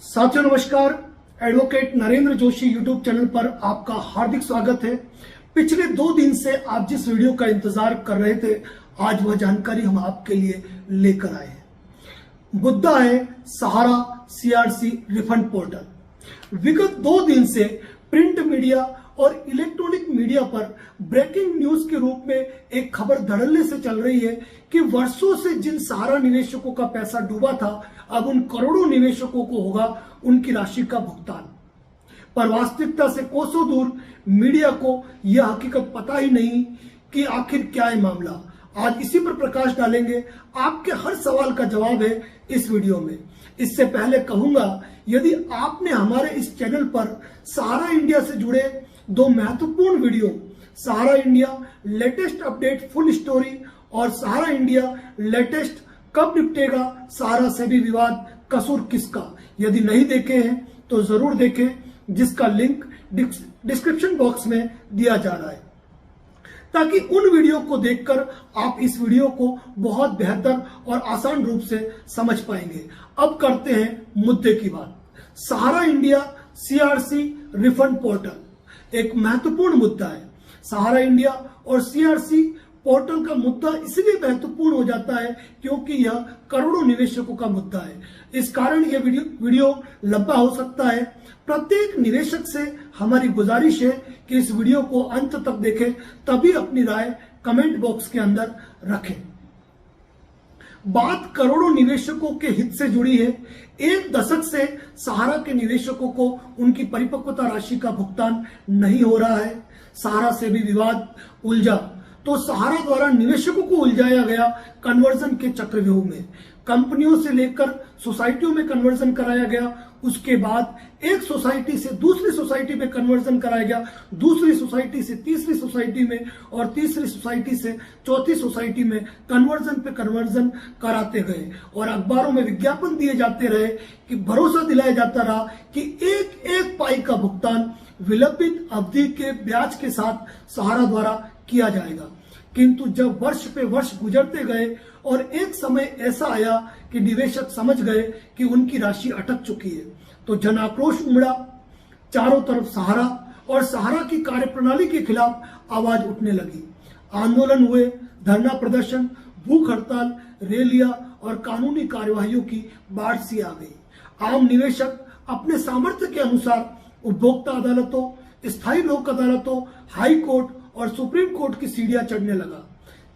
साथियों नमस्कार। Advocate Narendra Joshi YouTube channel पर आपका हार्दिक स्वागत है। पिछले 2 दिन से आप जिस वीडियो का इंतजार कर रहे थे, आज वह जानकारी हम आपके लिए लेकर आए हैं। मुद्दा है सहारा सीआरसी रिफंड पोर्टल। विगत 2 दिन से प्रिंट मीडिया और इलेक्ट्रॉनिक मीडिया पर ब्रेकिंग न्यूज के रूप में एक खबर धड़ल्ले से चल रही है कि वर्षों से जिन सहारा निवेशकों का पैसा डूबा था, अब उन करोड़ों निवेशकों को होगा उनकी राशि का भुगतान। पर वास्तविकता से कोसों दूर मीडिया को यह हकीकत पता ही नहीं कि आखिर क्या है मामला। आज इसी पर प्रकाश डालेंगे। आपके हर सवाल का जवाब है इस वीडियो में। इससे पहले कहूंगा, यदि आपने हमारे इस चैनल पर सहारा इंडिया से जुड़े 2 महत्वपूर्ण video, Sahara India latest update full story और सहारा इंडिया लेटेस्ट कब निपटेगा सहारा से भी विवाद, कसूर किसका, यदि नहीं देखे हैं तो जरूर देखें, जिसका लिंक डिस्क्रिप्शन बॉक्स में दिया जा रहा है, ताकि उन वीडियो को देखकर आप इस वीडियो को बहुत बेहतर और आसान रूप से समझ पाएंगे। अब करते हैं मुद्दे की बात। सहारा इंडिया सीआरसी रिफंड पोर्टल एक महत्वपूर्ण मुद्दा है। सहारा इंडिया और सीआरसी पोर्टल का मुद्दा इसलिए महत्वपूर्ण हो जाता है क्योंकि यह करोड़ों निवेशकों का मुद्दा है। इस कारण यह वीडियो लंबा हो सकता है। प्रत्येक निवेशक से हमारी गुजारिश है कि इस वीडियो को अंत तक देखें, तभी अपनी राय कमेंट बॉक्स के अंदर रखें। बात करोड़ों निवेशकों के हित से जुड़ी है। 1 दशक से सहारा के निवेशकों को उनकी परिपक्वता राशि का भुगतान नहीं हो रहा है। सहारा से भी विवाद उलझा तो सहारा द्वारा निवेशकों को उलझाया गया कन्वर्जन के चक्रव्यूह में। कंपनियों से लेकर सोसाइटियों में कन्वर्जन कराया गया, उसके बाद एक सोसाइटी से दूसरी सोसाइटी में कन्वर्जन कराया गया, दूसरी सोसाइटी से तीसरी सोसाइटी में और तीसरी सोसाइटी से चौथी सोसाइटी में कन्वर्जन पे कन्वर्जन कराते गए और अखबारों में विज्ञापन दिए जाते रहे कि भरोसा दिलाया जाता रहा कि एक एक पाई का भुगतान विलंबित अवधि के ब्याज के साथ सहारा द्वारा किया जाएगा। किंतु जब वर्ष पे वर्ष गुजरते गए और एक समय ऐसा आया कि निवेशक समझ गए कि उनकी राशि अटक चुकी है, तो जन आक्रोश उमड़ा। चारों तरफ सहारा और सहारा की कार्यप्रणाली के खिलाफ आवाज उठने लगी। आंदोलन हुए, धरना प्रदर्शन, भूख हड़ताल, रैलियां और कानूनी कार्यवाहियों की बाढ़ सी आ गई। आम निवेशक अपने सामर्थ्य के अनुसार उपभोक्ता अदालतों, स्थायी लोक अदालतों, हाई कोर्ट और सुप्रीम कोर्ट की सीढ़ियां चढ़ने लगा।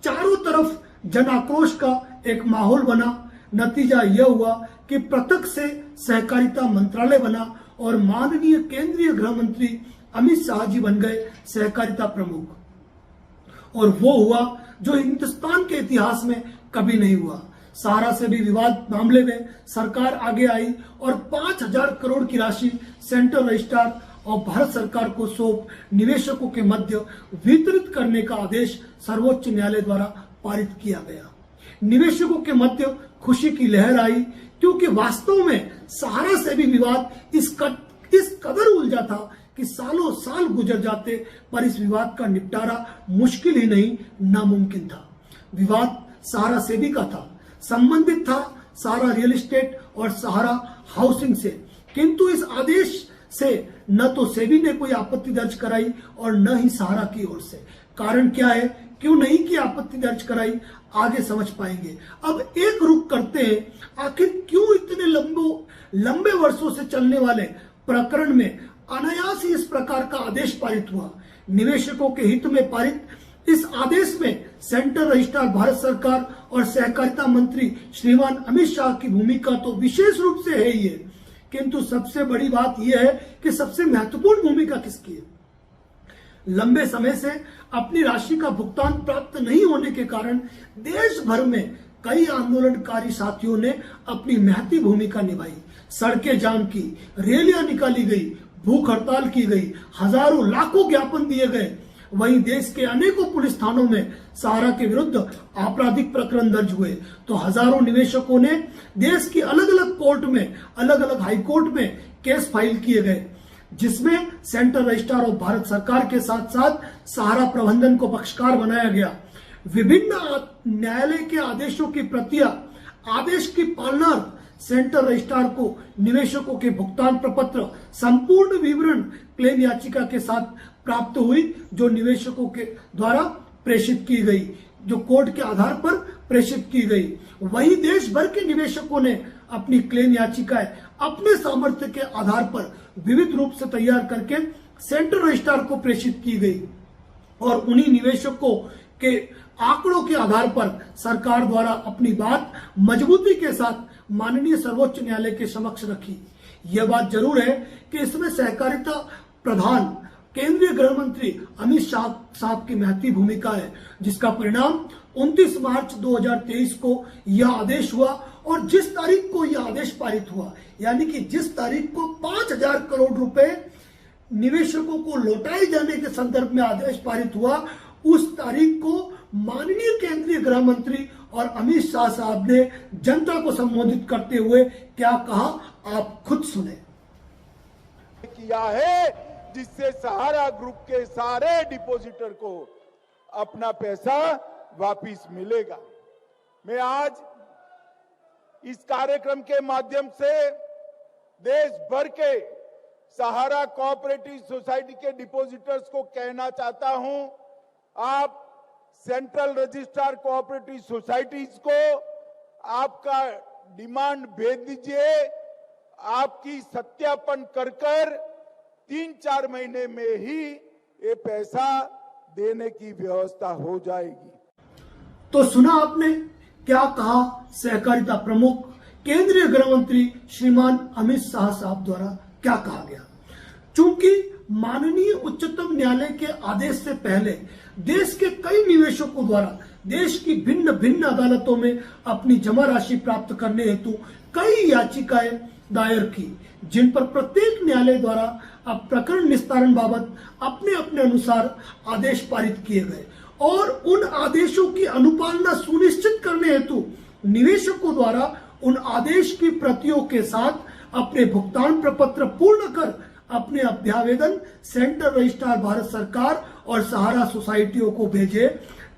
चारों तरफ जन आक्रोश का एक माहौल बना। नतीजा यह हुआ कि पृथक से सहकारिता मंत्रालय बना और माननीय केंद्रीय गृह मंत्री अमित शाह जी बन गए सहकारिता प्रमुख। और वो हुआ जो हिंदुस्तान के इतिहास में कभी नहीं हुआ। सहारा से भी विवाद मामले में सरकार आगे आई और 5,000 करोड़ की राशि सेंट्रल रजिस्ट्रार और भारत सरकार को सौंप निवेशकों के मध्य वितरित करने का आदेश सर्वोच्च न्यायालय द्वारा पारित किया गया। निवेशकों के मध्य खुशी की लहर आई क्योंकि वास्तव में सहारा से भी विवाद इस कदर उलझा था कि सालों साल गुजर जाते, पर इस विवाद का निपटारा मुश्किल ही नहीं नामुमकिन था। विवाद सहारा सेबी का था, संबंधित था सहारा रियल एस्टेट और सहारा हाउसिंग से, किंतु इस आदेश से न तो सेबी ने कोई आपत्ति दर्ज कराई और न ही सहारा की ओर से। कारण क्या है, क्यों नहीं की आपत्ति दर्ज कराई, आगे समझ पाएंगे। अब एक रुख करते हैं, आखिर क्यों इतने लंबे वर्षों से चलने वाले प्रकरण में अनायास ही इस प्रकार का आदेश पारित हुआ। निवेशकों के हित में पारित इस आदेश में सेंट्रल रजिस्ट्रार भारत सरकार और सहकारिता मंत्री श्रीमान अमित शाह की भूमिका तो विशेष रूप से है ही है, किंतु सबसे बड़ी बात यह है कि सबसे महत्वपूर्ण भूमिका किसकी है। लंबे समय से अपनी राशि का भुगतान प्राप्त नहीं होने के कारण देश भर में कई आंदोलनकारी साथियों ने अपनी महती भूमिका निभाई। सड़कें जाम की, रैलियां निकाली गई, भूख हड़ताल की गई, हजारों लाखों ज्ञापन दिए गए। वहीं देश के अनेकों पुलिस थानों में सहारा के विरुद्ध आपराधिक प्रकरण दर्ज हुए, तो हजारों निवेशकों ने देश की अलग अलग कोर्ट में, अलग अलग हाई कोर्ट में केस फाइल किए गए, जिसमें सेंट्रल रजिस्ट्रार और भारत सरकार के साथ साथ सहारा प्रबंधन को पक्षकार बनाया गया। विभिन्न न्यायालय के आदेशों की प्रतियां आदेश की पालना सेंट्रल रजिस्ट्रार को निवेशकों के भुगतान प्रपत्र संपूर्ण विवरण क्लेम याचिका के साथ प्राप्त हुई, जो निवेशकों के द्वारा प्रेषित की गई, जो कोर्ट के आधार पर प्रेषित की गई। वही देश भर के निवेशकों ने अपनी क्लेम याचिकाएं अपने सामर्थ्य के आधार पर विविध रूप से तैयार करके सेंट्रल रजिस्ट्रार को प्रेषित की गई और उन्हीं निवेशकों के आंकड़ों के आधार पर सरकार द्वारा अपनी बात मजबूती के साथ माननीय सर्वोच्च न्यायालय के समक्ष रखी। यह बात जरूर है कि इसमें सहकारिता प्रधान केंद्रीय गृह मंत्री अमित शाह साहब की महती भूमिका है, जिसका परिणाम 29 मार्च 2023 को यह आदेश हुआ और जिस तारीख को यह आदेश पारित हुआ, यानी कि जिस तारीख को 5,000 करोड़ रुपए निवेशकों को लौटाए जाने के संदर्भ में आदेश पारित हुआ, उस तारीख को माननीय केंद्रीय गृह मंत्री और अमित शाह साहब ने जनता को संबोधित करते हुए क्या कहा, आप खुद सुने। किया है जिससे सहारा ग्रुप के सारे डिपॉजिटर को अपना पैसा वापिस मिलेगा। मैं आज इस कार्यक्रम के माध्यम से देश भर के सहारा कोऑपरेटिव सोसाइटी के डिपॉजिटर्स को कहना चाहता हूं, आप सेंट्रल रजिस्ट्रार कोऑपरेटिव सोसाइटीज को आपका डिमांड भेज दीजिए। आपकी सत्यापन कर 3-4 महीने में ही ये पैसा देने की व्यवस्था हो जाएगी। तो सुना आपने क्या कहा सहकारिता प्रमुख केंद्रीय गृह मंत्री श्रीमान अमित शाह साहब द्वारा क्या कहा गया। चूंकि माननीय उच्चतम न्यायालय के आदेश से पहले देश के कई निवेशकों द्वारा देश की भिन्न भिन्न अदालतों में अपनी जमा राशि प्राप्त करने हेतु कई याचिकाएं दायर की, जिन पर प्रत्येक न्यायालय द्वारा अब प्रकरण निस्तारण बाबत अपने अपने अनुसार आदेश पारित किए गए और उन आदेशों की अनुपालना सुनिश्चित करने हेतु निवेशकों द्वारा उन आदेश की प्रतियों के साथ अपने भुगतान प्रपत्र पूर्ण कर अपने अभ्यावेदन सेंट्रल रजिस्ट्रार भारत सरकार और सहारा सोसाइटियों को भेजे,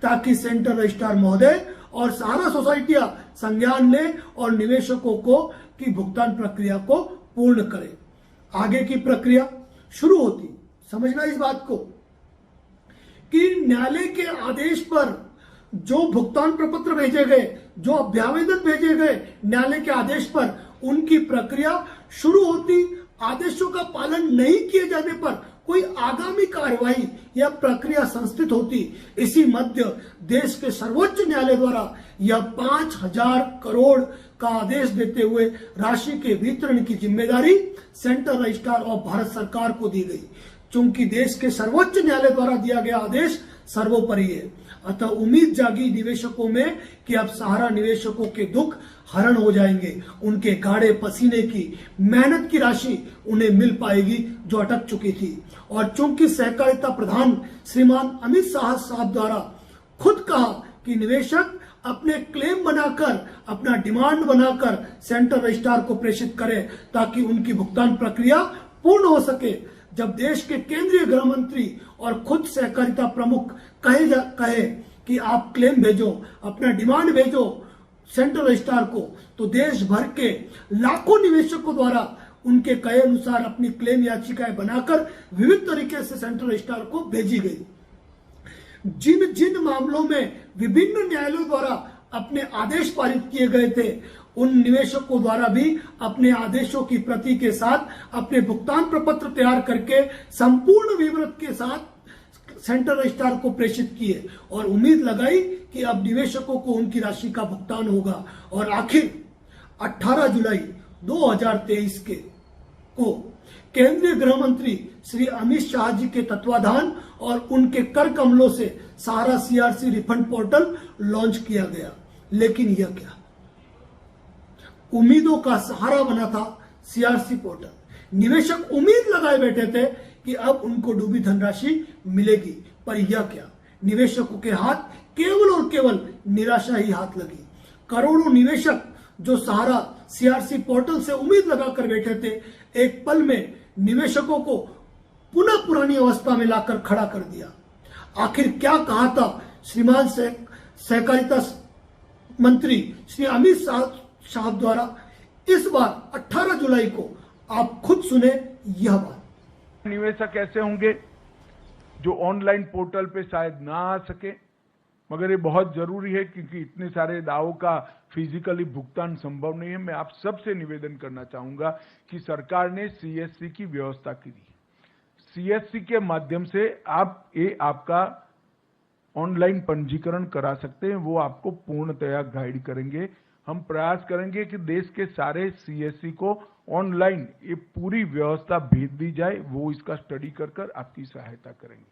ताकि सेंट्रल रजिस्ट्रार महोदय और सहारा सोसाइटियां संज्ञान ले और निवेशकों को की भुगतान प्रक्रिया को पूर्ण करें। आगे की प्रक्रिया शुरू होती, समझना इस बात को कि न्यायालय के आदेश पर जो भुगतान प्रपत्र भेजे गए, जो अभ्यावेदन भेजे गए न्यायालय के आदेश पर, उनकी प्रक्रिया शुरू होती। आदेशों का पालन नहीं किए जाने पर कोई आगामी कार्रवाई या प्रक्रिया संस्थित होती। इसी मध्य देश के सर्वोच्च न्यायालय द्वारा यह 5,000 करोड़ का आदेश देते हुए राशि के वितरण की जिम्मेदारी सेंट्रल रजिस्ट्रार और भारत सरकार को दी गई। चूंकि देश के सर्वोच्च न्यायालय द्वारा दिया गया आदेश सर्वोपरि है, अतः उम्मीद जागी निवेशकों में कि अब सहारा निवेशकों के दुख हरण हो जाएंगे, उनके गाढ़े पसीने की मेहनत की राशि उन्हें मिल पाएगी जो अटक चुकी थी। और चूंकि सहकारिता प्रधान श्रीमान अमित शाह साहब द्वारा खुद कहा कि निवेशक अपने क्लेम बनाकर, अपना डिमांड बनाकर सेंट्रल रजिस्ट्रार को प्रेषित करें ताकि उनकी भुगतान प्रक्रिया पूर्ण हो सके। जब देश के केंद्रीय गृह मंत्री और खुद सहकारिता प्रमुख कहे कि आप क्लेम भेजो, अपना डिमांड भेजो सेंट्रल रजिस्ट्रार को, तो देश भर के लाखों निवेशकों द्वारा उनके कहे अनुसार अपनी क्लेम याचिकाएं बनाकर विविध तरीके से सेंट्रल रजिस्ट्रार को भेजी गई। जिन जिन मामलों में विभिन्न न्यायालयों द्वारा अपने आदेश पारित किए गए थे, उन निवेशकों द्वारा भी अपने आदेशों की प्रति के साथ अपने भुगतान प्रपत्र तैयार करके संपूर्ण विवरण के साथ सेंट्रल रजिस्ट्रार को प्रेषित किए और उम्मीद लगाई कि अब निवेशकों को उनकी राशि का भुगतान होगा। और आखिर 18 जुलाई 2023 को केंद्रीय गृह मंत्री श्री अमित शाह जी के तत्वाधान और उनके कर कमलों से सहारा सीआरसी रिफंड पोर्टल लॉन्च किया गया। लेकिन यह क्या, उम्मीदों का सहारा बना था सीआरसी पोर्टल। निवेशक उम्मीद लगाए बैठे थे कि अब उनको डूबी धनराशि मिलेगी, पर यह क्या, निवेशकों के हाथ केवल और केवल निराशा ही हाथ लगी। करोड़ों निवेशक जो सहारा सीआरसी पोर्टल से उम्मीद लगाकर बैठे थे, एक पल में निवेशकों को पुनः पुरानी अवस्था में लाकर खड़ा कर दिया। आखिर क्या कहा था श्रीमान सहकारिता मंत्री श्री अमित शाह द्वारा इस बार 18 जुलाई को आप खुद सुने यह बात। निवेशक ऐसे होंगे जो ऑनलाइन पोर्टल पे शायद ना आ सके, मगर ये बहुत जरूरी है क्योंकि इतने सारे दावों का फिजिकली भुगतान संभव नहीं है। मैं आप सबसे निवेदन करना चाहूंगा कि सरकार ने सीएससी की व्यवस्था की है। सीएससी के माध्यम से आपका ऑनलाइन पंजीकरण करा सकते हैं, वो आपको पूर्णतया गाइड करेंगे। हम प्रयास करेंगे कि देश के सारे सीएससी को ऑनलाइन ये पूरी व्यवस्था भेज दी जाए, वो इसका स्टडी कर आपकी सहायता करेंगे।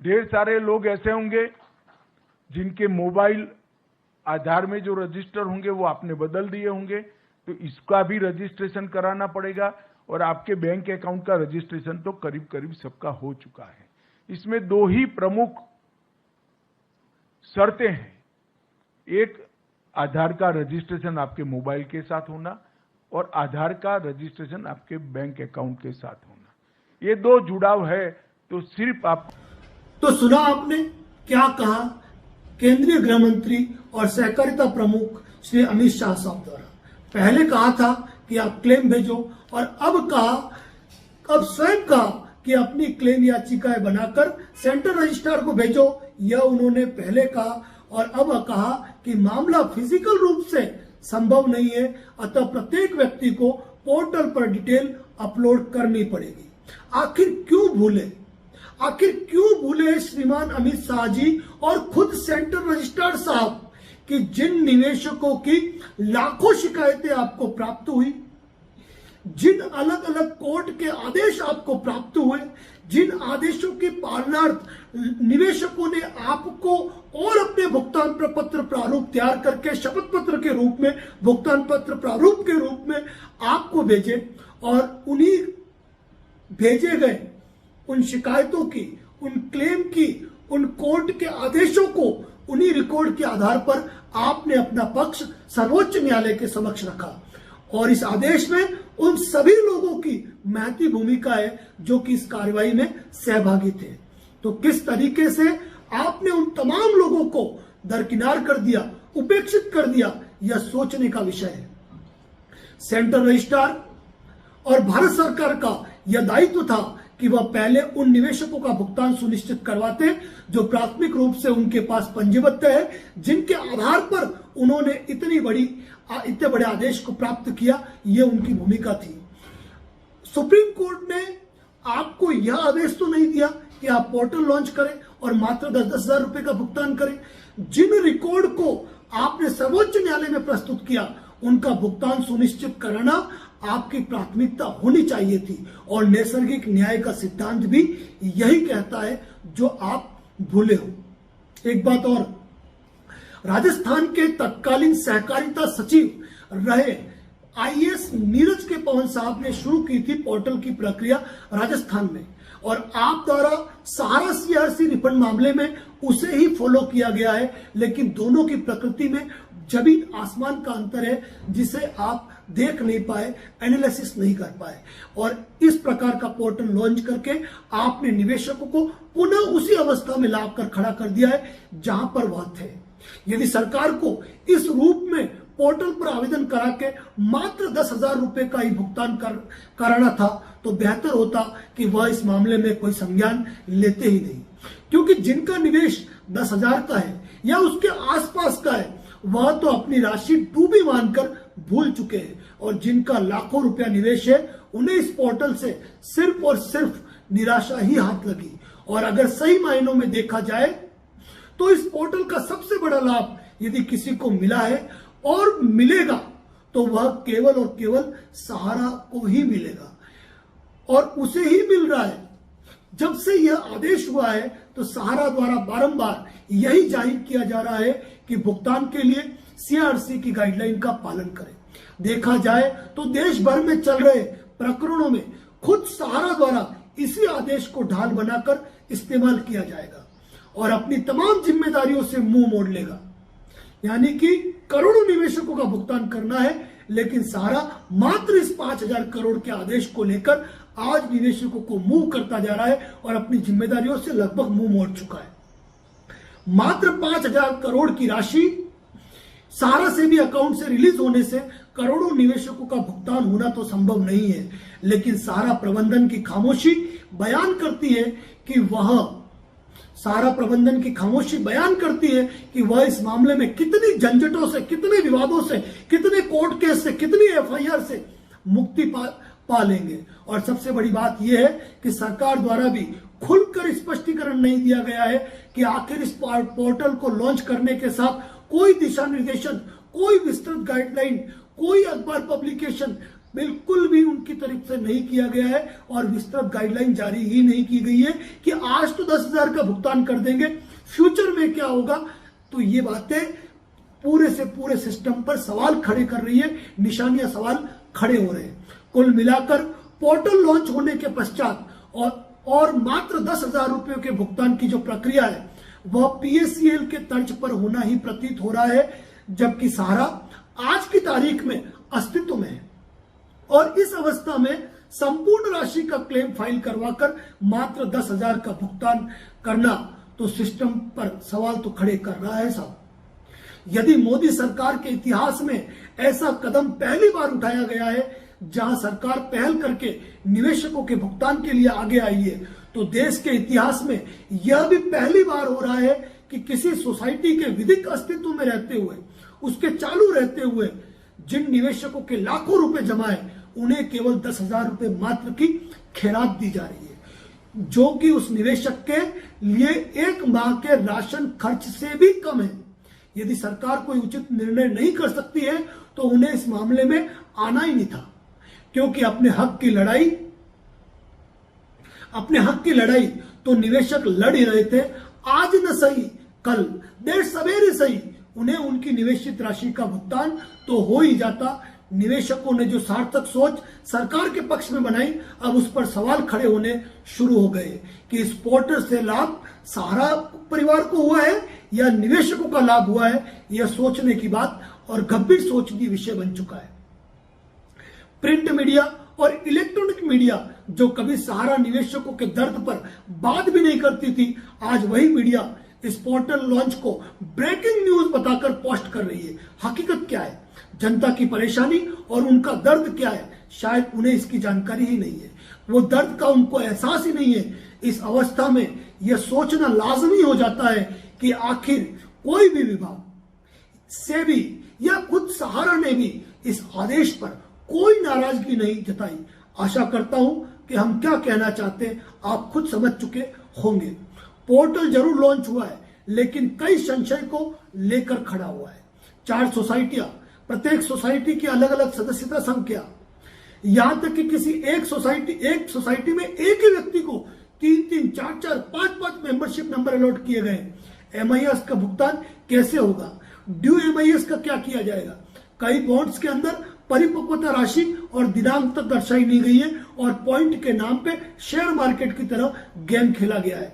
ढेर सारे लोग ऐसे होंगे जिनके मोबाइल आधार में जो रजिस्टर होंगे वो आपने बदल दिए होंगे, तो इसका भी रजिस्ट्रेशन कराना पड़ेगा। और आपके बैंक अकाउंट का रजिस्ट्रेशन तो करीब करीब सबका हो चुका है। इसमें दो ही प्रमुख शर्तें हैं, एक आधार का रजिस्ट्रेशन आपके मोबाइल के साथ होना और आधार का रजिस्ट्रेशन आपके बैंक अकाउंट के साथ होना। ये दो जुड़ाव है तो सिर्फ आप। तो सुना आपने क्या कहा केंद्रीय गृह मंत्री और सहकारिता प्रमुख श्री अमित शाह साहब द्वारा। पहले कहा था कि आप क्लेम भेजो और अब स्वयं कहा कि अपनी क्लेम याचिकाएं बनाकर सेंट्रल रजिस्ट्रार को भेजो। यह उन्होंने पहले कहा और अब कहा कि मामला फिजिकल रूप से संभव नहीं है, अतः प्रत्येक व्यक्ति को पोर्टल पर डिटेल अपलोड करनी पड़ेगी। आखिर क्यों भूले श्रीमान अमित शाह जी और खुद सेंट्रल रजिस्ट्रार साहब कि जिन निवेशकों की लाखों शिकायतें आपको प्राप्त हुई, जिन अलग अलग कोर्ट के आदेश आपको प्राप्त हुए, जिन आदेशों के पालनार्थ निवेशकों ने आपको और अपने भुगतान पत्र प्रारूप तैयार करके शपथ पत्र के रूप में, भुगतान पत्र प्रारूप के रूप में आपको भेजे, और उन्हीं भेजे गए उन शिकायतों की, उन क्लेम की, उन कोर्ट के आदेशों को, उन्हीं रिकॉर्ड के आधार पर आपने अपना पक्ष सर्वोच्च न्यायालय के समक्ष रखा। और इस आदेश में उन सभी लोगों की महती भूमिका है जो कि इस कार्रवाई में सहभागी थे। तो किस तरीके से आपने उन तमाम लोगों को दरकिनार कर दिया, उपेक्षित कर दिया, यह सोचने का विषय है। सेंट्रल रजिस्ट्रार और भारत सरकार का यह दायित्व था कि वह पहले उन निवेशकों का भुगतान सुनिश्चित करवाते जो प्राथमिक रूप से उनके पास पंजीबद्ध है, जिनके आधार पर उन्होंने इतने बड़े आदेश को प्राप्त किया। ये उनकी भूमिका थी। सुप्रीम कोर्ट ने आपको यह आदेश तो नहीं दिया कि आप पोर्टल लॉन्च करें और मात्र 10-10 हजार रुपए का भुगतान करें। जिन रिकॉर्ड को आपने सर्वोच्च न्यायालय में प्रस्तुत किया, उनका भुगतान सुनिश्चित कराना आपकी प्राथमिकता होनी चाहिए थी। और नैसर्गिक न्याय का सिद्धांत भी यही कहता है, जो आप भूले हो। एक बात और, राजस्थान के तत्कालीन सहकारिता सचिव रहे आईएएस नीरज के पवन साहब ने शुरू की थी पोर्टल की प्रक्रिया राजस्थान में, और आप द्वारा सहारा सीआरसी रिफंड मामले में उसे ही फॉलो किया गया है। लेकिन दोनों की प्रकृति में जमीन आसमान का अंतर है, जिसे आप देख नहीं पाए, एनालिसिस नहीं कर पाए। और इस प्रकार का पोर्टल लॉन्च करके आपने निवेशकों को पुनः उसी अवस्था में लाकर खड़ा कर दिया है जहां पर वह थे। यदि सरकार को इस रूप में पोर्टल पर आवेदन करा के मात्र 10,000 रुपए का ही भुगतान कराना था, तो बेहतर होता कि वह इस मामले में कोई संज्ञान लेते ही नहीं। क्योंकि जिनका निवेश 10,000 का है या उसके आसपास का है, वह तो अपनी राशि डूबी मानकर भूल चुके हैं, और जिनका लाखों रुपया निवेश है, उन्हें इस पोर्टल से सिर्फ और सिर्फ निराशा ही हाथ लगी। और अगर सही मायनों में देखा जाए तो इस पोर्टल का सबसे बड़ा लाभ यदि किसी को मिला है और मिलेगा, तो वह केवल और केवल सहारा को ही मिलेगा, और उसे ही मिल रहा है। जब से यह आदेश हुआ है तो सहारा द्वारा बारंबार यही जाहिर किया जा रहा है कि भुगतान के लिए सीआरसी की गाइडलाइन का पालन करें। देखा जाए तो देश भर में चल रहे प्रकरणों में खुद सहारा द्वारा इसी आदेश को ढाल बनाकर इस्तेमाल किया जाएगा और अपनी तमाम जिम्मेदारियों से मुंह मोड़ लेगा। यानी कि करोड़ों निवेशकों का भुगतान करना है, लेकिन सहारा मात्र इस 5,000 करोड़ के आदेश को लेकर आज निवेशकों को मुंह करता जा रहा है और अपनी जिम्मेदारियों से लगभग मुंह मोड़ चुका है। मात्र 5,000 करोड़ की राशि सहारा से भी अकाउंट से रिलीज होने से करोड़ों निवेशकों का भुगतान होना तो संभव नहीं है, लेकिन सहारा प्रबंधन की खामोशी बयान करती है कि वह इस मामले में कितनी झंझटों से, कितने विवादों से, कितने कोर्ट केस से, कितनी एफआईआर से मुक्ति पा लेंगे। और सबसे बड़ी बात यह है कि सरकार द्वारा भी खुलकर स्पष्टीकरण नहीं दिया गया है कि आखिर इस पोर्टल को लॉन्च करने के साथ कोई दिशा निर्देशन, कोई विस्तृत गाइडलाइन, कोई अखबार पब्लिकेशन बिल्कुल भी उनकी तरफ से नहीं किया गया है और विस्तृत गाइडलाइन जारी ही नहीं की गई है कि आज तो 10,000 का भुगतान कर देंगे, फ्यूचर में क्या होगा। तो ये बातें पूरे से पूरे सिस्टम पर सवाल खड़े कर रही है, निशानियां सवाल खड़े हो रहे हैं। कुल मिलाकर पोर्टल लॉन्च होने के पश्चात और मात्र 10,000 रुपयों के भुगतान की जो प्रक्रिया है वह पीएससीएल के तर्ज पर होना ही प्रतीत हो रहा है, जबकि सहारा आज की तारीख में अस्तित्व में है और इस अवस्था में संपूर्ण राशि का क्लेम फाइल करवाकर मात्र 10,000 का भुगतान करना तो सिस्टम पर सवाल तो खड़े कर रहा है साहब। यदि मोदी सरकार के इतिहास में ऐसा कदम पहली बार उठाया गया है जहां सरकार पहल करके निवेशकों के भुगतान के लिए आगे आई है, तो देश के इतिहास में यह भी पहली बार हो रहा है कि किसी सोसाइटी के विधिक अस्तित्व में रहते हुए, उसके चालू रहते हुए जिन निवेशकों के लाखों रुपए जमा है उन्हें केवल 10,000 रुपए मात्र की खैरात दी जा रही है, जो कि उस निवेशक के लिए एक माह के राशन खर्च से भी कम है। यदि सरकार कोई उचित निर्णय नहीं कर सकती है तो उन्हें इस मामले में आना ही नहीं था, क्योंकि अपने हक की लड़ाई तो निवेशक लड़ ही रहे थे। आज न सही कल, देर सवेरे सही उन्हें उनकी निवेशित राशि का भुगतान तो हो ही जाता। निवेशकों ने जो सार्थक सोच सरकार के पक्ष में बनाई, अब उस पर सवाल खड़े होने शुरू हो गए कि इस पोर्टल से लाभ सहारा परिवार को हुआ है या निवेशकों का लाभ हुआ है। यह सोचने की बात और गंभीर सोचनीय विषय बन चुका है। प्रिंट मीडिया और इलेक्ट्रॉनिक मीडिया जो कभी सहारा निवेशकों के दर्द पर बात भी नहीं करती थी, आज वही मीडिया इस पोर्टल लॉन्च को ब्रेकिंग न्यूज बताकर पोस्ट कर रही है। हकीकत क्या है, जनता की परेशानी और उनका दर्द क्या है, शायद उन्हें इसकी जानकारी ही नहीं है। वो दर्द का उनको एहसास ही नहीं है। इस अवस्था में यह सोचना लाजमी हो जाता है कि आखिर कोई भी विभाग, सेबी या खुद सहारा ने भी इस आदेश पर कोई नाराजगी नहीं जताई। आशा करता हूं कि हम क्या कहना चाहते हैं आप खुद समझ चुके होंगे। पोर्टल जरूर लॉन्च हुआ है, लेकिन कई संशय को लेकर खड़ा हुआ है। 4 सोसाइटियां, प्रत्येक सोसाइटी की अलग अलग सदस्यता संख्या, यहां तक कि किसी एक सोसाइटी में एक ही व्यक्ति को 3-3, 4-4, 5-5 मेंबरशिप नंबर अलॉट किए गए। एमआईएस का भुगतान कैसे होगा, ड्यू एमआईएस का क्या किया जाएगा। कई बॉन्ड्स के अंदर परिपक्वता राशि और दिनांक तक दर्शाई नहीं गई है और पॉइंट के नाम पे शेयर मार्केट की तरह गेम खेला गया है।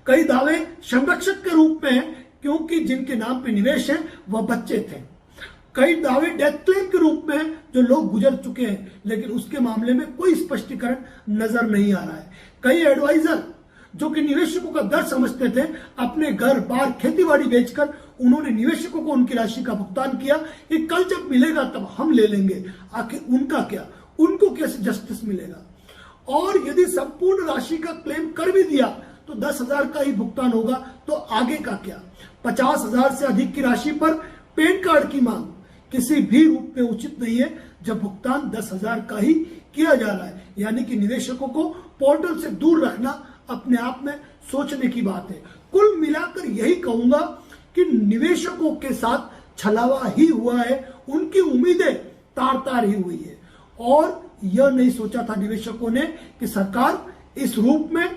कई दावे संरक्षक के रूप में हैं, क्योंकि जिनके नाम पे निवेश है वह बच्चे थे। कई दावे डेथ क्लेम के रूप में हैं, जो लोग गुजर चुके हैं, लेकिन उसके मामले में कोई स्पष्टीकरण नजर नहीं आ रहा है। कई एडवाइजर जो कि निवेशकों का दर्द समझते थे, अपने घर बार खेतीबाड़ी बेचकर उन्होंने निवेशकों को उनकी राशि का भुगतान किया कि कल जब मिलेगा तब हम ले लेंगे। आखिर उनका क्या, उनको कैसे जस्टिस मिलेगा। और यदि संपूर्ण राशि का क्लेम कर भी दिया तो 10,000 का ही भुगतान होगा, तो आगे का क्या। 50,000 से अधिक की राशि पर पैन कार्ड की मांग किसी भी रूप में उचित नहीं है, जब भुगतान 10,000 का ही किया जा रहा है। यानी कि निवेशकों को पोर्टल से दूर रखना अपने आप में सोचने की बात है। कुल मिलाकर यही कहूंगा कि निवेशकों के साथ छलावा ही हुआ है, उनकी उम्मीदें तार तार ही हुई है और यह नहीं सोचा था निवेशकों ने कि सरकार इस रूप में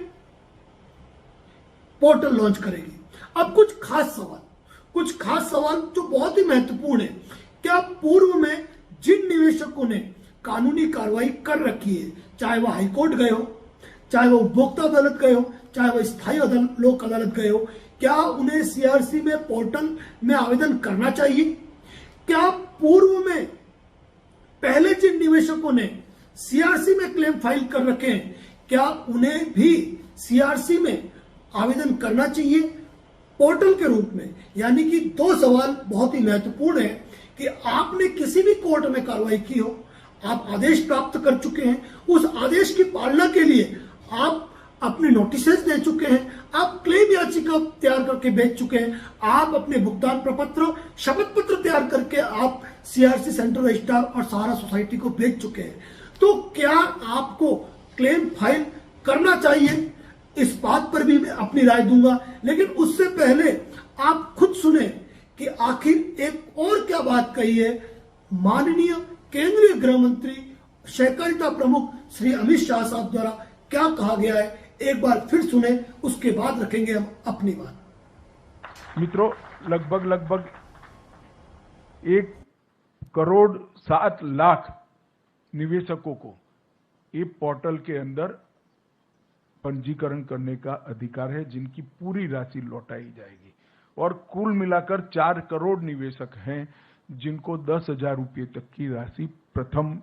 पोर्टल लॉन्च करेगी। अब कुछ खास सवाल जो बहुत ही महत्वपूर्ण है। क्या पूर्व में जिन निवेशकों ने कानूनी कार्रवाई कर रखी है, चाहे वह हाईकोर्ट गए हो, चाहे वो उपभोक्ता अदालत गए हो, चाहे वो स्थायी लोक अदालत गए हो, क्या उन्हें सीआरसी में पोर्टल में आवेदन करना चाहिए? क्या पूर्व में पहले जिन निवेशकों ने सीआरसी में क्लेम फाइल कर रखे हैं, क्या उन्हें भी सीआरसी में आवेदन करना चाहिए पोर्टल के रूप में? यानी कि 2 सवाल बहुत ही महत्वपूर्ण है कि आपने किसी भी कोर्ट में कार्रवाई की हो, आप आदेश प्राप्त कर चुके हैं, उस आदेश की पालना के लिए आप अपने नोटिसेस दे चुके हैं, आप क्लेम याचिका तैयार करके भेज चुके हैं, आप अपने भुगतान प्रपत्र, शपथ पत्र तैयार करके आप सीआरसी सेंट्रल रजिस्ट्रार और सहारा सोसाइटी को भेज चुके हैं। तो क्या आपको क्लेम फाइल करना चाहिए? इस बात पर भी मैं अपनी राय दूंगा, लेकिन उससे पहले आप खुद सुने कि आखिर एक और क्या बात कही है माननीय केंद्रीय गृह मंत्री, सहकारिता प्रमुख श्री अमित शाह साहब द्वारा क्या कहा गया है। एक बार फिर सुने, उसके बाद रखेंगे हम अपनी बात। मित्रों, लगभग 1,07,00,000 निवेशकों को ये पोर्टल के अंदर पंजीकरण करने का अधिकार है, जिनकी पूरी राशि लौटाई जाएगी। और कुल मिलाकर 4 करोड़ निवेशक हैं जिनको 10,000 रुपये तक की राशि प्रथम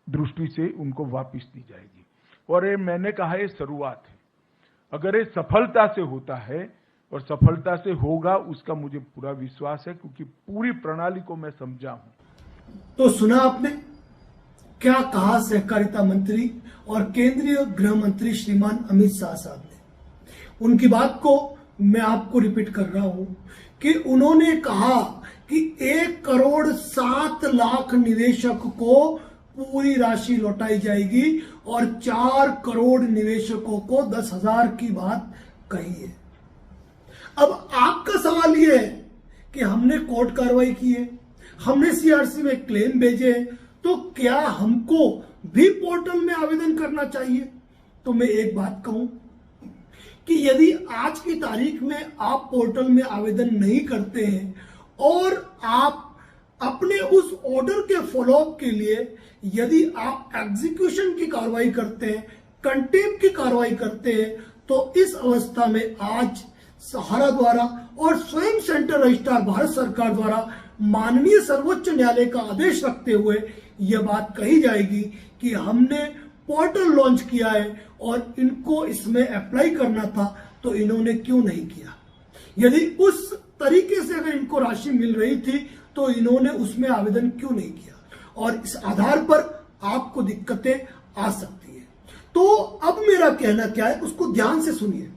दृष्टि से उनको वापस दी जाएगी। और ये मैंने कहा ये शुरुआत है, अगर ये सफलता से होता है और सफलता से होगा उसका मुझे पूरा विश्वास है, क्योंकि पूरी प्रणाली को मैं समझा हूं। तो सुना आपने क्या कहा सहकारिता मंत्री और केंद्रीय गृह मंत्री श्रीमान अमित शाह साहब ने। उनकी बात को मैं आपको रिपीट कर रहा हूं कि उन्होंने कहा कि 1,07,00,000 निवेशक को पूरी राशि लौटाई जाएगी और 4 करोड़ निवेशकों को 10,000 की बात कही है। अब आपका सवाल यह है कि हमने कोर्ट कार्रवाई की है, हमने सीआरसी में क्लेम भेजे हैं, तो क्या हमको भी पोर्टल में आवेदन करना चाहिए? तो मैं एक बात कहूं कि यदि आज की तारीख में आप पोर्टल में आवेदन नहीं करते हैं और आप अपने उस ऑर्डर के फॉलोअप के लिए यदि आप एग्जीक्यूशन की कार्रवाई करते हैं, कंटेम्प्ट की कार्रवाई करते हैं, तो इस अवस्था में आज सहारा द्वारा और स्वयं सेंट्रल रजिस्ट्रार भारत सरकार द्वारा माननीय सर्वोच्च न्यायालय का आदेश रखते हुए यह बात कही जाएगी कि हमने पोर्टल लॉन्च किया है और इनको इसमें अप्लाई करना था, तो इन्होंने क्यों नहीं किया? यदि उस तरीके से अगर इनको राशि मिल रही थी तो इन्होंने उसमें आवेदन क्यों नहीं किया? और इस आधार पर आपको दिक्कतें आ सकती है। तो अब मेरा कहना क्या है उसको ध्यान से सुनिए।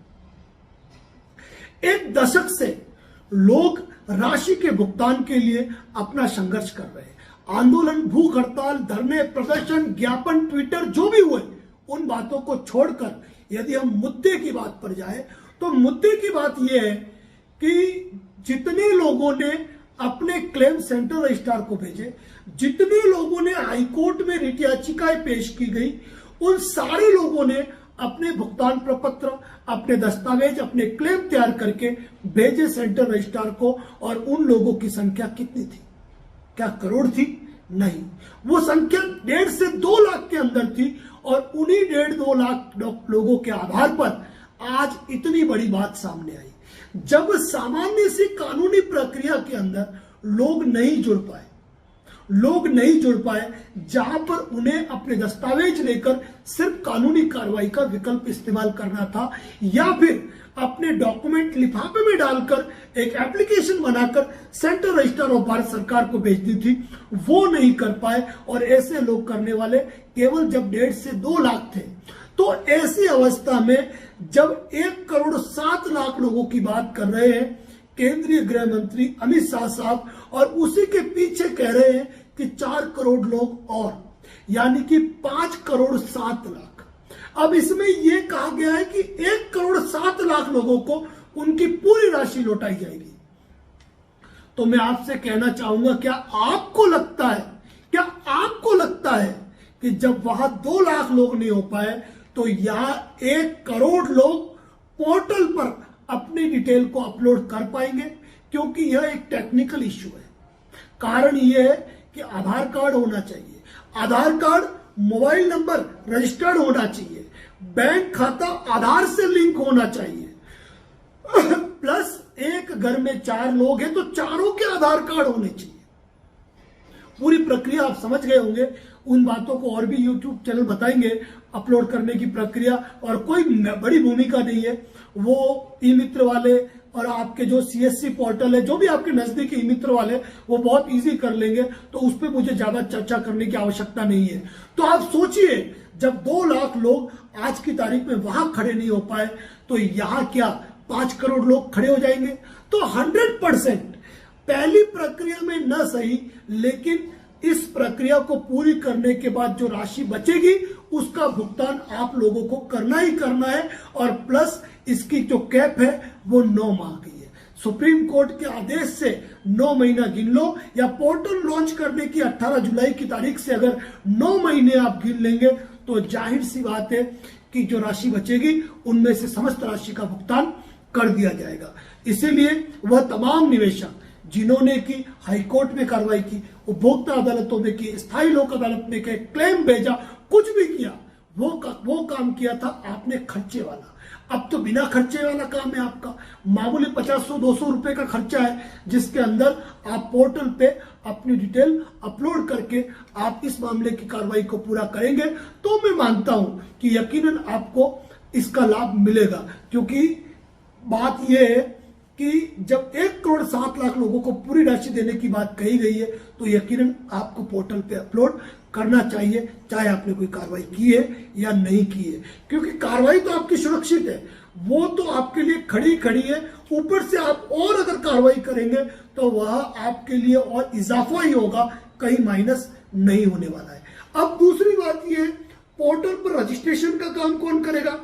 एक दशक से लोग राशि के भुगतान के लिए अपना संघर्ष कर रहे हैं। आंदोलन, भूख हड़ताल, धरने, प्रदर्शन, ज्ञापन, ट्विटर जो भी हुए, उन बातों को छोड़कर यदि हम मुद्दे की बात पर जाए तो मुद्दे की बात यह है कि जितने लोगों ने अपने क्लेम सेंट्रल रजिस्ट्रार को भेजे, जितने लोगों ने हाईकोर्ट में रिट याचिकाएं पेश की गई, उन सारे लोगों ने अपने भुगतान प्रपत्र, अपने दस्तावेज, अपने क्लेम तैयार करके भेजे सेंट्रल रजिस्ट्रार को। और उन लोगों की संख्या कितनी थी? क्या करोड़ थी? नहीं, वो संख्या 1.5 से 2 लाख के अंदर थी। और उन्हीं 1.5-2 लाख लोगों के आधार पर आज इतनी बड़ी बात सामने आई। जब सामान्य सी कानूनी प्रक्रिया के अंदर लोग नहीं जुड़ पाए, जहां पर उन्हें अपने दस्तावेज लेकर सिर्फ कानूनी कार्रवाई का विकल्प इस्तेमाल करना था या फिर अपने डॉक्यूमेंट लिफाफे में डालकर एक एप्लीकेशन बनाकर सेंट्रल रजिस्ट्रार ऑफ भारत सरकार को भेजनी थी, वो नहीं कर पाए। और ऐसे लोग करने वाले केवल जब 1.5 से 2 लाख थे, तो ऐसी अवस्था में जब 1,07,00,000 लोगों की बात कर रहे हैं केंद्रीय गृह मंत्री अमित शाह साहब, और उसी के पीछे कह रहे हैं कि 4 करोड़ लोग और, यानी कि 5,07,00,000। अब इसमें यह कहा गया है कि 1,07,00,000 लोगों को उनकी पूरी राशि लौटाई जाएगी। तो मैं आपसे कहना चाहूंगा, क्या आपको लगता है कि जब वहां 2 लाख लोग नहीं हो पाए तो यहां 1 करोड़ लोग पोर्टल पर अपनी डिटेल को अपलोड कर पाएंगे? क्योंकि यह एक टेक्निकल इश्यू है। कारण यह है कि आधार कार्ड होना चाहिए, आधार कार्ड मोबाइल नंबर रजिस्टर्ड होना चाहिए, बैंक खाता आधार से लिंक होना चाहिए, प्लस एक घर में 4 लोग हैं तो चारों के आधार कार्ड होने चाहिए। पूरी प्रक्रिया आप समझ गए होंगे। उन बातों को और भी यूट्यूब चैनल बताएंगे, अपलोड करने की प्रक्रिया, और कोई बड़ी भूमिका नहीं है। वो ई मित्र वाले और आपके जो सीएससी पोर्टल है, जो भी आपके नजदीकी ई मित्र वाले, वो बहुत इजी कर लेंगे, तो उस पर मुझे ज्यादा चर्चा करने की आवश्यकता नहीं है। तो आप सोचिए, जब 2 लाख लोग आज की तारीख में वहां खड़े नहीं हो पाए, तो यहां क्या 5 करोड़ लोग खड़े हो जाएंगे? तो 100% पहली प्रक्रिया में न सही, लेकिन इस प्रक्रिया को पूरी करने के बाद जो राशि बचेगी उसका भुगतान आप लोगों को करना ही करना है। और प्लस इसकी जो कैप है वो 9 माह की है। सुप्रीम कोर्ट के आदेश से 9 महीना गिन लो, या पोर्टल लॉन्च करने की 18 जुलाई की तारीख से अगर 9 महीने आप गिन लेंगे, तो जाहिर सी बात है कि जो राशि बचेगी उनमें से समस्त राशि का भुगतान कर दिया जाएगा। इसीलिए वह तमाम निवेशक जिन्होंने की हाईकोर्ट में कार्रवाई की, उपभोक्ता अदालतों में की, स्थायी लोक अदालत में के क्लेम भेजा, कुछ भी किया, वो काम किया था आपने खर्चे वाला। अब तो बिना खर्चे वाला काम है आपका। मामूली 50-200 रुपए का खर्चा है, जिसके अंदर आप पोर्टल पे अपनी डिटेल अपलोड करके आप इस मामले की कार्रवाई को पूरा करेंगे, तो मैं मानता हूं कि यकीनन आपको इसका लाभ मिलेगा। क्योंकि बात यह है कि जब 1,07,00,000 लोगों को पूरी राशि देने की बात कही गई है, तो यकीनन आपको पोर्टल पे अपलोड करना चाहिए, चाहे आपने कोई कार्रवाई की है या नहीं की है। क्योंकि कार्रवाई तो आपकी सुरक्षित है, वो तो आपके लिए खड़ी है। ऊपर से आप और अगर कार्रवाई करेंगे तो वह आपके लिए और इजाफा ही होगा, कहीं माइनस नहीं होने वाला है। अब दूसरी बात यह, पोर्टल पर रजिस्ट्रेशन का काम कौन करेगा?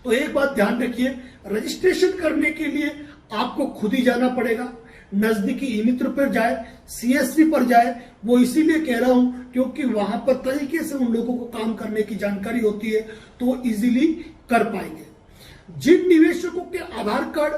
तो एक बात ध्यान रखिए, रजिस्ट्रेशन करने के लिए आपको खुद ही जाना पड़ेगा। नजदीकी ई मित्र पर जाए, सीएससी पर जाए। वो इसीलिए कह रहा हूं क्योंकि वहां पर तरीके से उन लोगों को काम करने की जानकारी होती है, तो वो इजीली कर पाएंगे। जिन निवेशकों के आधार कार्ड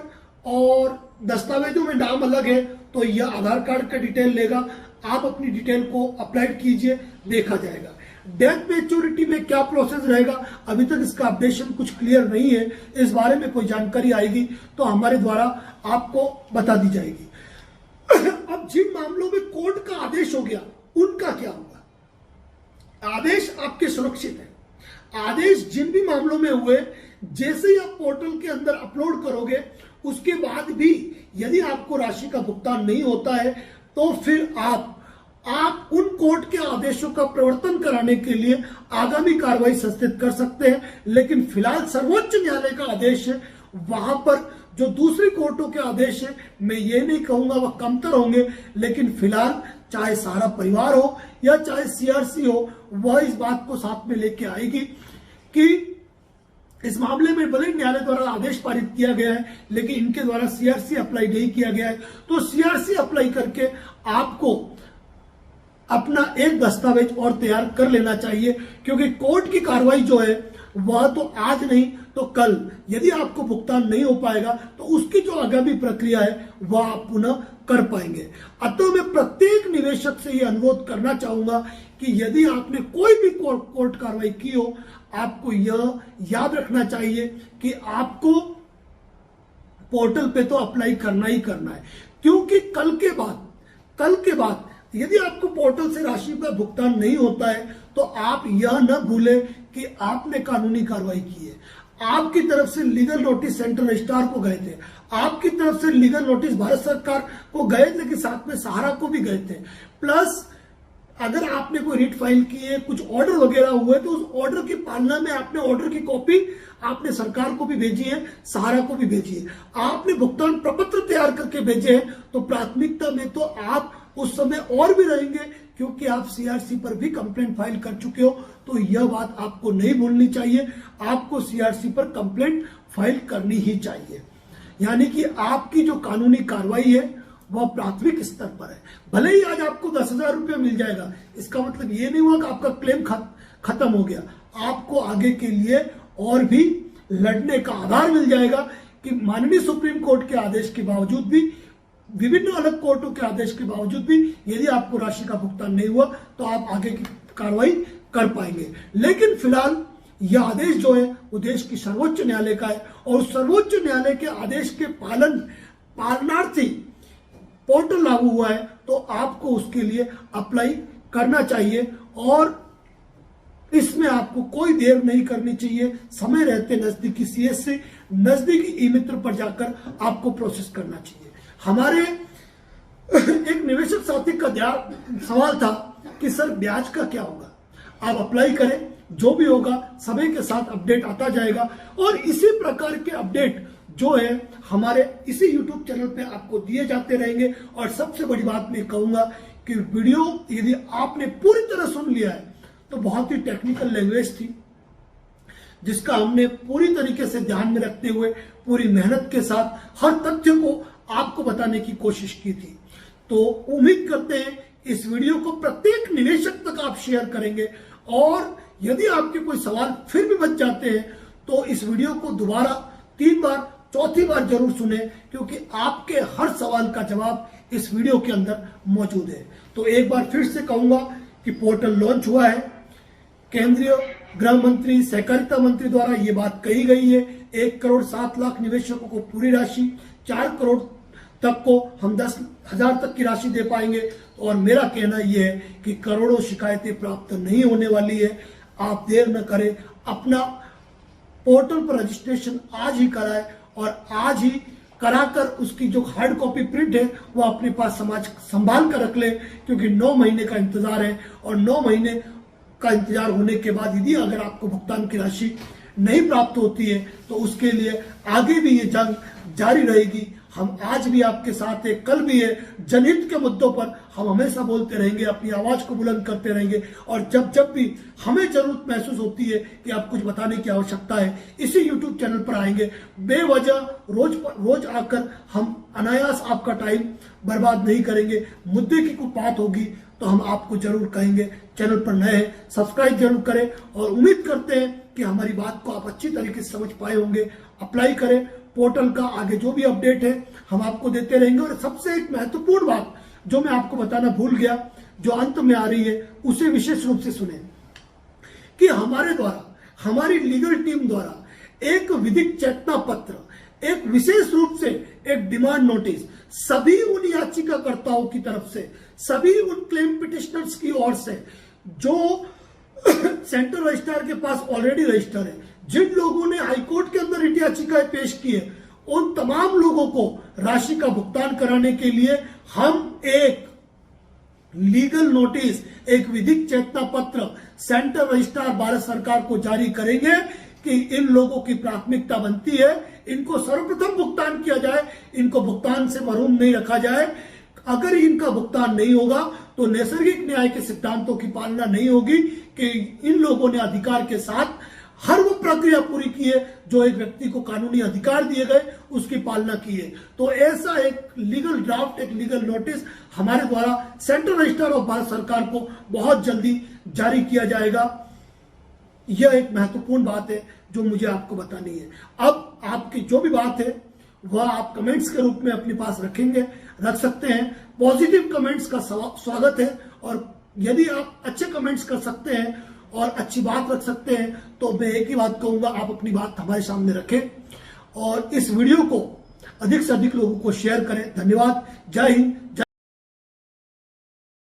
और दस्तावेजों में नाम अलग है, तो यह आधार कार्ड का डिटेल लेगा। आप अपनी डिटेल को अप्लाई कीजिए, देखा जाएगा। डेथ मैच्योरिटी में क्या प्रोसेस रहेगा, अभी तक इसका अपडेशन कुछ क्लियर नहीं है। इस बारे में कोई जानकारी आएगी तो हमारे द्वारा आपको बता दी जाएगी। अब जिन मामलों में कोर्ट का आदेश हो गया, उनका क्या होगा? आदेश आपके सुरक्षित है। आदेश जिन भी मामलों में हुए, जैसे ही आप पोर्टल के अंदर अपलोड करोगे, उसके बाद भी यदि आपको राशि का भुगतान नहीं होता है, तो फिर आप उन कोर्ट के आदेशों का प्रवर्तन कराने के लिए आगामी कार्रवाई संस्थित कर सकते हैं। लेकिन फिलहाल सर्वोच्च न्यायालय का आदेश है, वहां पर जो दूसरी कोर्टों के आदेश है, मैं ये नहीं कहूंगा वह कमतर होंगे, लेकिन फिलहाल चाहे सारा परिवार हो या चाहे सीआरसी हो, वह इस बात को साथ में लेके आएगी कि इस मामले में भले न्यायालय द्वारा आदेश पारित किया गया है, लेकिन इनके द्वारा सीआरसी अप्लाई नहीं किया गया है। तो सीआरसी अप्लाई करके आपको अपना एक दस्तावेज और तैयार कर लेना चाहिए, क्योंकि कोर्ट की कार्रवाई जो है वह तो आज नहीं तो कल, यदि आपको भुगतान नहीं हो पाएगा तो उसकी जो आगामी प्रक्रिया है वह आप पुनः कर पाएंगे। अतः मैं प्रत्येक निवेशक से यह अनुरोध करना चाहूंगा कि यदि आपने कोई भी कोर्ट कार्रवाई की हो, आपको यह याद रखना चाहिए कि आपको पोर्टल पे तो अप्लाई करना ही करना है। क्योंकि कल के बाद यदि आपको पोर्टल से राशि का भुगतान नहीं होता है, तो आप यह न भूलें कि आपने कानूनी कार्रवाई की है। आपकी तरफ से लीगल नोटिस सेंट्रल रजिस्ट्रार को गए थे, आपकी तरफ से लीगल नोटिस भारत सरकार को गए थे, कि साथ में सहारा को भी गए थे। प्लस अगर आपने कोई रिट फाइल की है, कुछ ऑर्डर वगैरह हुए, तो उस ऑर्डर की पालना में आपने ऑर्डर की कॉपी आपने सरकार को भी भेजी है, सहारा को भी भेजी है। आपने भुगतान प्रपत्र तैयार करके भेजे हैं, तो प्राथमिकता में तो आप उस समय और भी रहेंगे, क्योंकि आप सीआरसी पर भी कंप्लेंट फाइल कर चुके हो। तो यह बात आपको नहीं भूलनी चाहिए, आपको सीआरसी पर कंप्लेंट फाइल करनी ही चाहिए। यानी कि आपकी जो कानूनी कार्रवाई है वह प्राथमिक स्तर पर है। भले ही आज आपको 10,000 रुपया मिल जाएगा, इसका मतलब ये नहीं हुआ कि आपका क्लेम खत्म हो गया। आपको आगे के लिए और भी लड़ने का आधार मिल जाएगा कि माननीय सुप्रीम कोर्ट के आदेश के बावजूद भी, विभिन्न अलग कोर्टों के आदेश के बावजूद भी यदि आपको राशि का भुगतान नहीं हुआ, तो आप आगे की कार्रवाई कर पाएंगे। लेकिन फिलहाल यह आदेश जो है वो देश की सर्वोच्च न्यायालय का है, और सर्वोच्च न्यायालय के आदेश के पालनार्थी पोर्टल लागू हुआ है, तो आपको उसके लिए अप्लाई करना चाहिए। और इसमें आपको कोई देर नहीं करनी चाहिए। समय रहते नजदीकी सीएस से नजदीकी ई मित्र पर जाकर आपको प्रोसेस करना चाहिए। हमारे एक निवेशक साथी का सवाल था कि सर ब्याज का क्या होगा। आप अप्लाई करें, जो भी होगा समय के साथ अपडेट आता जाएगा और इसी प्रकार के अपडेट जो है हमारे इसी YouTube चैनल पे आपको दिए जाते रहेंगे। और सबसे बड़ी बात मैं कहूंगा कि वीडियो यदि आपने पूरी तरह सुन लिया है तो बहुत ही टेक्निकल लैंग्वेज थी, जिसका हमने पूरी तरीके से ध्यान में रखते हुए पूरी मेहनत के साथ हर तथ्य को आपको बताने की कोशिश की थी। तो उम्मीद करते हैं इस वीडियो को प्रत्येक निवेशक तक आप शेयर करेंगे और यदि आपके कोई सवाल फिर भी बच जाते हैं तो इस वीडियो को दोबारा 3 बार 4थी बार जरूर सुने, क्योंकि आपके हर सवाल का जवाब इस वीडियो के अंदर मौजूद है। तो एक बार फिर से कहूंगा कि पोर्टल लॉन्च हुआ है। केंद्रीय गृह मंत्री, सहकारिता मंत्री द्वारा ये बात कही गई है। 1 करोड़ 7 लाख निवेशकों को पूरी राशि, 4 करोड़ तक को हम 10,000 तक की राशि दे पाएंगे। और मेरा कहना यह है कि करोड़ों शिकायतें प्राप्त नहीं होने वाली है। आप देर न करें, अपना पोर्टल पर रजिस्ट्रेशन आज ही कराएं और आज ही कराकर उसकी जो हार्ड कॉपी प्रिंट है वो अपने पास संभाल कर रख ले, क्योंकि 9 महीने का इंतजार है। और 9 महीने का इंतजार होने के बाद यदि अगर आपको भुगतान की राशि नहीं प्राप्त होती है तो उसके लिए आगे भी ये जंग जारी रहेगी। हम आज भी आपके साथ है, कल भी है। जनहित के मुद्दों पर हम हमेशा बोलते रहेंगे, अपनी आवाज को बुलंद करते रहेंगे। और जब जब भी हमें जरूरत महसूस होती है कि आप कुछ बताने की आवश्यकता है, इसी YouTube चैनल पर आएंगे। बेवजह रोज आकर हम अनायास आपका टाइम बर्बाद नहीं करेंगे। मुद्दे की कोई बात होगी तो हम आपको जरूर कहेंगे। चैनल पर नए हैं, सब्सक्राइब जरूर करें और उम्मीद करते हैं कि हमारी बात को आप अच्छी तरीके से समझ पाए होंगे। अप्लाई करें, पोर्टल का आगे जो भी अपडेट है हम आपको देते रहेंगे। और सबसे एक महत्वपूर्ण बात जो मैं आपको बताना भूल गया, जो अंत में आ रही है, उसे विशेष रूप से सुने कि हमारे द्वारा, हमारी लीगल टीम द्वारा एक विधिक चेतना पत्र, एक विशेष रूप से एक डिमांड नोटिस सभी उन याचिकाकर्ताओं की तरफ से, सभी उन क्लेम पिटिशनर्स की ओर से जो सेंट्रल रजिस्ट्रार के पास ऑलरेडी रजिस्टर है, जिन लोगों ने हाईकोर्ट के अंदर रिट याचिकाएं पेश की है, उन तमाम लोगों को राशि का भुगतान कराने के लिए हम एक लीगल नोटिस, एक विधिक चेतना पत्र सेंट्रल रजिस्ट्रार भारत सरकार को जारी करेंगे कि इन लोगों की प्राथमिकता बनती है, इनको सर्वप्रथम भुगतान किया जाए, इनको भुगतान से महरूम नहीं रखा जाए। अगर इनका भुगतान नहीं होगा तो नैसर्गिक न्याय के सिद्धांतों की पालना नहीं होगी कि इन लोगों ने अधिकार के साथ हर वो प्रक्रिया पूरी की है जो एक व्यक्ति को कानूनी अधिकार दिए गए, उसकी पालना की है। तो ऐसा एक लीगल ड्राफ्ट, एक लीगल नोटिस हमारे द्वारा सेंट्रल रजिस्ट्रार ऑफ भारत सरकार को बहुत जल्दी जारी किया जाएगा। यह एक महत्वपूर्ण बात है जो मुझे आपको बतानी है। अब आपकी जो भी बात है वह आप कमेंट्स के रूप में अपने पास रख सकते हैं। पॉजिटिव कमेंट्स का स्वागत है और यदि आप अच्छे कमेंट्स कर सकते हैं और अच्छी बात रख सकते हैं तो मैं एक ही बात कहूंगा, आप अपनी बात हमारे सामने रखें और इस वीडियो को अधिक से अधिक लोगों को शेयर करें। धन्यवाद। जय हिंद,